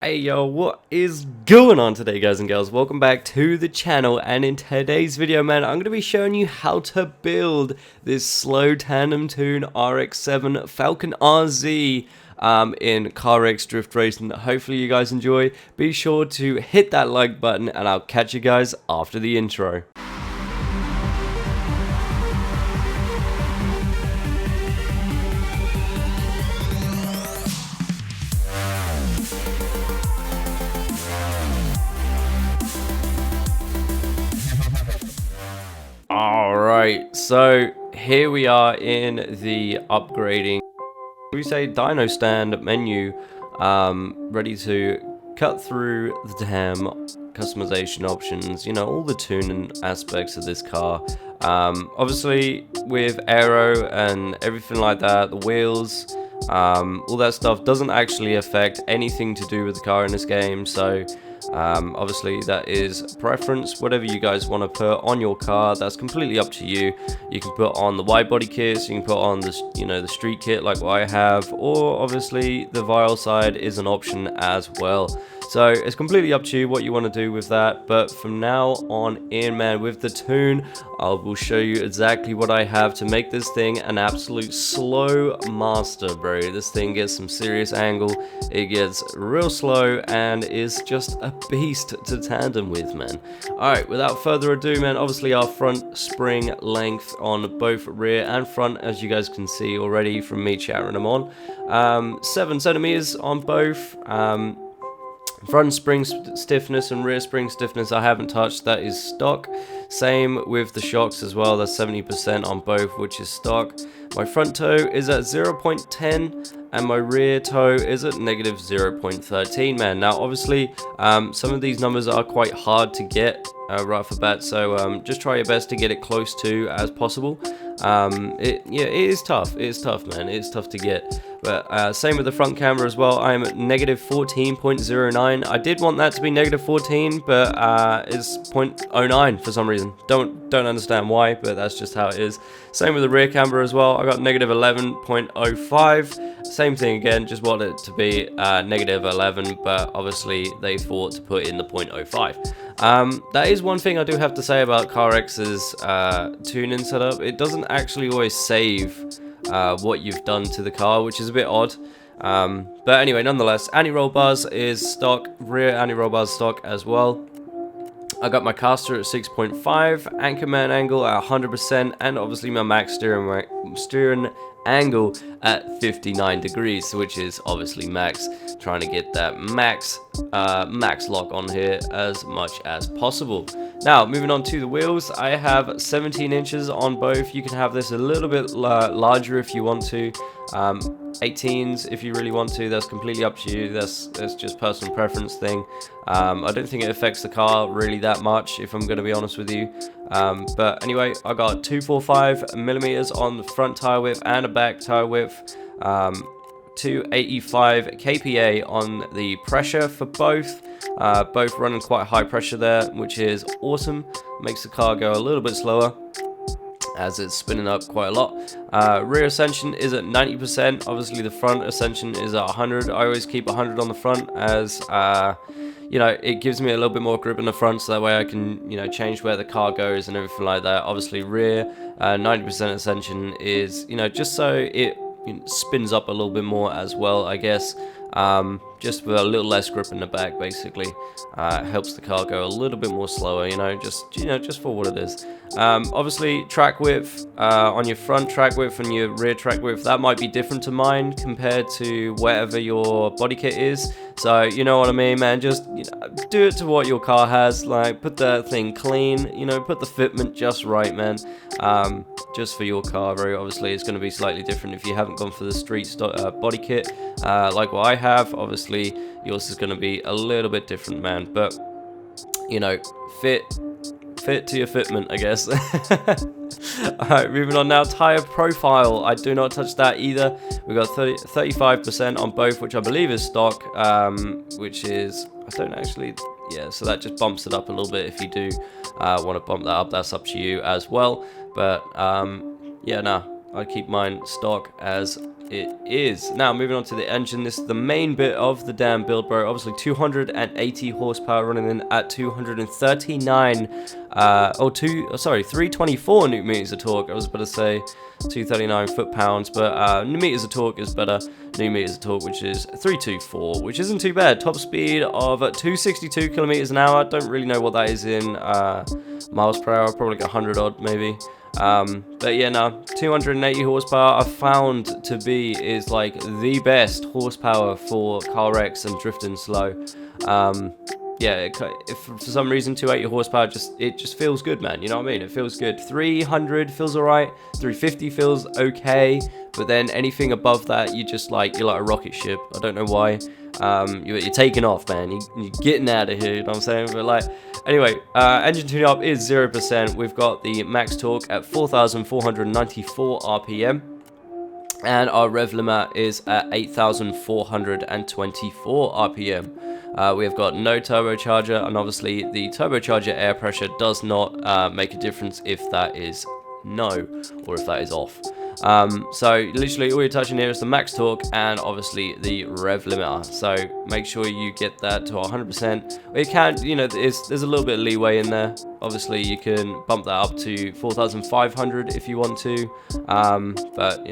Hey yo, what is going on today, guys and girls? Welcome back to the channel, and in today's video, man, I'm going to be showing you how to build this slow tandem tune RX7 Falcon RZ in CarX Drift Racing. Hopefully you guys enjoy. Be sure to hit that like button, and I'll catch you guys after the intro. Alright, so here we are in the upgrading, we say dyno stand menu, ready to cut through the damn customization options, you know, all the tuning aspects of this car. Obviously with aero and everything like that, the wheels, all that stuff doesn't actually affect anything to do with the car in this game, so obviously that is preference. Whatever you guys want to put on your car, that's completely up to you. You can put on the wide body kits, you can put on this, you know, the street kit like what I have, or obviously the vial side is an option as well. So it's completely up to you what you want to do with that, but from now on in, man, with the tune, I will show you exactly what I have to make this thing an absolute slow master, bro. This thing gets some serious angle, it gets real slow, and is just a beast to tandem with, man. Alright, without further ado, man, obviously our front spring length on both rear and front, as you guys can see already from me chattering them on, 7 centimeters on both. Front spring stiffness and rear spring stiffness I haven't touched, that is stock. Same with the shocks as well, that's 70% on both, which is stock. My front toe is at 0.10 and my rear toe is at negative 0.13, man. Now obviously some of these numbers are quite hard to get right off the bat, so just try your best to get it close to as possible. It is tough, man, it is tough to get. But same with the front camera as well. I'm at negative 14.09. I did want that to be negative 14, but it's 0.09 for some reason. Don't understand why, but that's just how it is. Same with the rear camera as well. I got negative 11.05. Same thing again, just wanted it to be negative 11, but obviously they thought to put in the 0.05. That is one thing I do have to say about CarX's tuning setup. It doesn't actually always save what you've done to the car, which is a bit odd. But anyway, nonetheless, anti-roll bars is stock, rear anti-roll bars stock as well. I got my caster at 6.5, anchorman angle at 100%, and obviously my max steering angle at 59 degrees, which is obviously max. Trying to get that max lock on here as much as possible. Now, moving on to the wheels, I have 17 inches on both. You can have this a little bit larger if you want to. 18s if you really want to, that's completely up to you. That's just personal preference thing. I don't think it affects the car really that much, if I'm going to be honest with you. But anyway, I got 245 millimeters on the front tire width and a back tire width. 285 kPa on the pressure for both. Both running quite high pressure there, which is awesome. Makes the car go a little bit slower as it's spinning up quite a lot. Rear ascension is at 90%. Obviously the front ascension is at 100. I always keep 100 on the front as you know, it gives me a little bit more grip in the front, so that way I can, you know, change where the car goes and everything like that. Obviously rear 90% ascension is, you know, just so it spins up a little bit more as well, I guess. Just with a little less grip in the back, basically. Helps the car go a little bit more slower, you know, just for what it is. Obviously track width on your front track width and your rear track width, that might be different to mine compared to whatever your body kit is. So you know what I mean, man, just, you know, do it to what your car has. Like, put that thing clean, you know, put the fitment just right, man. Just for your car, bro. Obviously it's going to be slightly different if you haven't gone for the street body kit like what I have. Obviously yours is going to be a little bit different, man, but you know, fit to your fitment, I guess. Alright, moving on now. Tire profile, I do not touch that either. We've got 35% on both, which I believe is stock, which is, I don't actually, yeah, so that just bumps it up a little bit. If you do want to bump that up, that's up to you as well. But yeah, no, I keep mine stock as it is. Now, moving on to the engine. This is the main bit of the damn build, bro. Obviously, 280 horsepower running in at 239, 324 newton meters of torque. I was about to say 239 foot-pounds, but meters of torque is better. New meters of torque, which is 324, which isn't too bad. Top speed of 262 kilometers an hour. Don't really know what that is in miles per hour. Probably like 100 odd, maybe. But yeah, no, 280 horsepower I found to be is like the best horsepower for CarX and drifting slow. Yeah, if for some reason 280 horsepower it just feels good, man. You know what I mean? It feels good. 300 feels alright. 350 feels okay. But then anything above that, you're like a rocket ship. I don't know why. You're taking off, man. You're getting out of here. You know what I'm saying? But like, anyway, engine tune up is 0%. We've got the max torque at 4,494 RPM. And our rev limit is at 8,424 RPM. We have got no turbocharger, and obviously the turbocharger air pressure does not make a difference if that is no, or if that is off. So literally all you're touching here is the max torque and obviously the rev limiter. So make sure you get that to 100%. You can, there's a little bit of leeway in there. Obviously you can bump that up to 4,500 if you want to, but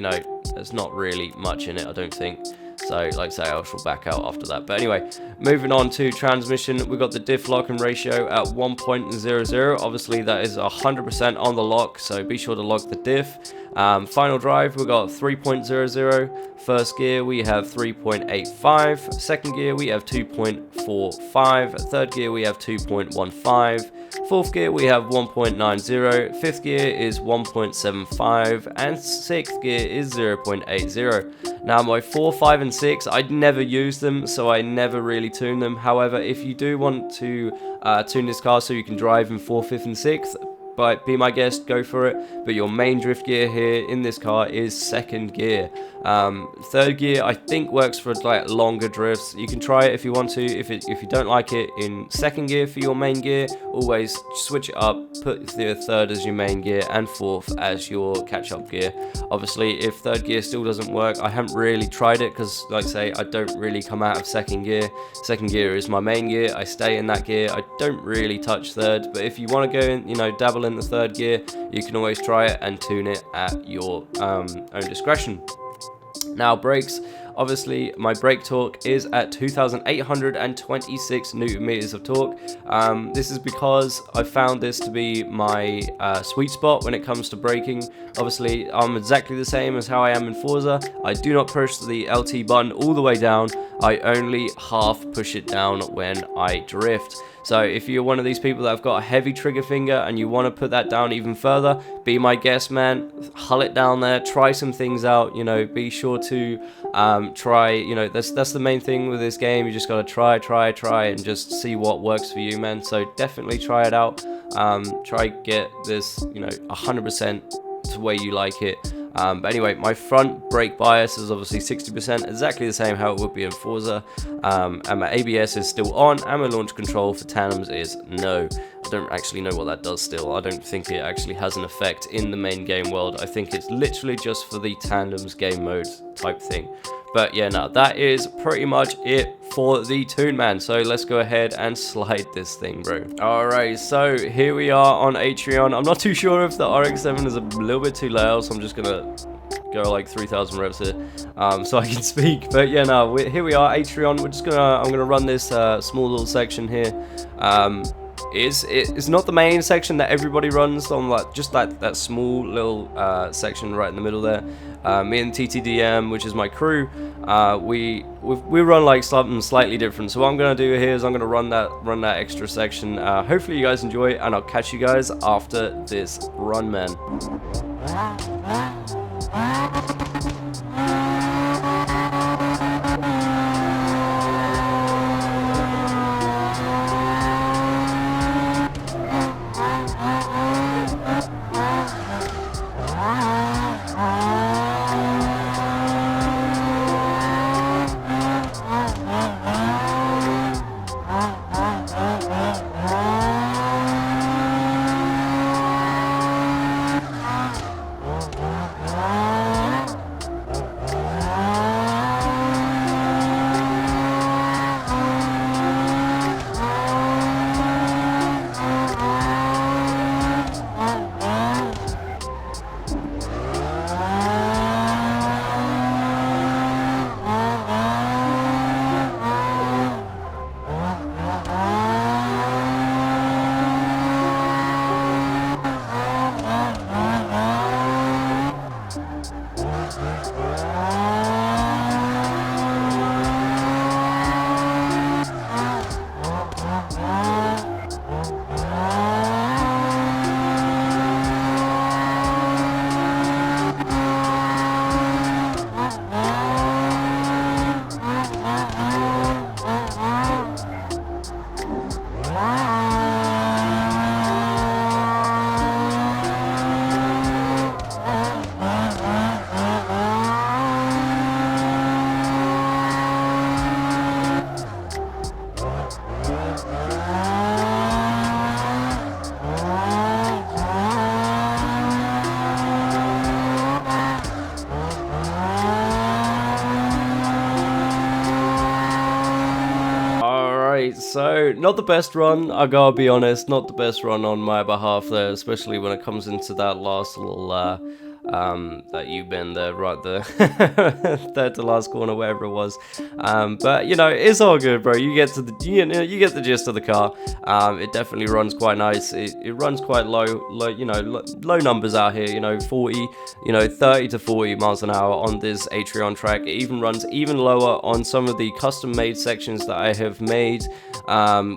there's not really much in it, I don't think. So, like I say, I shall back out after that. But anyway, moving on to transmission, we've got the diff locking ratio at 1.00. Obviously, that is 100% on the lock, so be sure to lock the diff. Final drive, we've got 3.00. First gear, we have 3.85. Second gear, we have 2.45. Third gear, we have 2.15. Fourth gear, we have 1.90. Fifth gear is 1.75. And sixth gear is 0.80. Now, my 4, 5, and 6, I'd never use them, so I never really tune them. However, if you do want to tune this car so you can drive in 4th, 5th, and 6th, but be my guest, go for it. But your main drift gear here in this car is second gear. Third gear I think works for like longer drifts. You can try it if you want to. If you don't like it in second gear for your main gear, always switch it up. Put the third as your main gear and fourth as your catch-up gear. Obviously, if third gear still doesn't work, I haven't really tried it because, like I say, I don't really come out of second gear. Second gear is my main gear. I stay in that gear. I don't really touch third. But if you want to go in, dabble in the third gear, you can always try it and tune it at your own discretion. Now, brakes. Obviously, my brake torque is at 2,826 newton meters of torque. This is because I found this to be my sweet spot when it comes to braking. Obviously, I'm exactly the same as how I am in Forza. I do not push the LT button all the way down. I only half push it down when I drift. So if you're one of these people that have got a heavy trigger finger and you want to put that down even further, be my guest, man. Hull it down there, try some things out, be sure to try, that's the main thing with this game. You just got to try and just see what works for you, man. So definitely try it out. Try get this, 100% to where you like it. But anyway, my front brake bias is obviously 60%, exactly the same how it would be in Forza. And my ABS is still on, and my launch control for tandems is no. I don't actually know what that does still. I don't think it actually has an effect in the main game world. I think it's literally just for the tandems game mode type thing. But yeah, no, that is pretty much it for the tune, man. So let's go ahead and slide this thing, bro. Alright, so here we are on Atreon. I'm not too sure if the RX7 is a little bit too loud, so I'm just gonna go like 3,000 reps here so I can speak. But yeah, no, here we are, Atreon. I'm gonna run this small little section here. It's not the main section that everybody runs on, like just that small little section right in the middle there. Me and TTDM, which is my crew, we run like something slightly different. So what I'm gonna do here is I'm gonna run that extra section. Hopefully you guys enjoy it, and I'll catch you guys after this run, man. Alright, so not the best run, I gotta be honest, not the best run on my behalf there, especially when it comes into that last little, that you've been there, right there, third to last corner, wherever it was, but, you know, it's all good, bro, you get you get the gist of the car. It definitely runs quite nice, it runs quite low, you know, low numbers out here, you know, 40, you know, 30 to 40 miles an hour on this Atreon track. It even runs even lower on some of the custom made sections that I have made,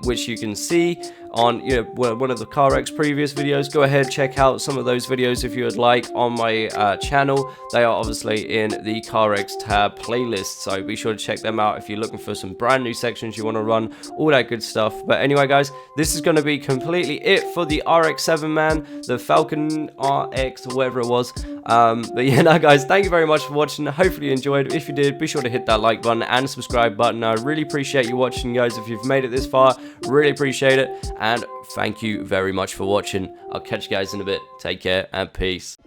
which you can see on, you know, one of the CarX previous videos. Go ahead, check out some of those videos if you would like on my channel. They are obviously in the CarX tab playlist, so be sure to check them out if you're looking for some brand new sections you want to run, all that good stuff. But anyway, guys, this is going to be completely it for the RX7, man, the Falcon RX or whatever it was. But yeah, no, guys, thank you very much for watching. Hopefully you enjoyed. If you did, be sure to hit that like button and subscribe button. I really appreciate you watching, guys. If you've made it this far, really appreciate it, and thank you very much for watching. I'll catch you guys in a bit. Take care and peace.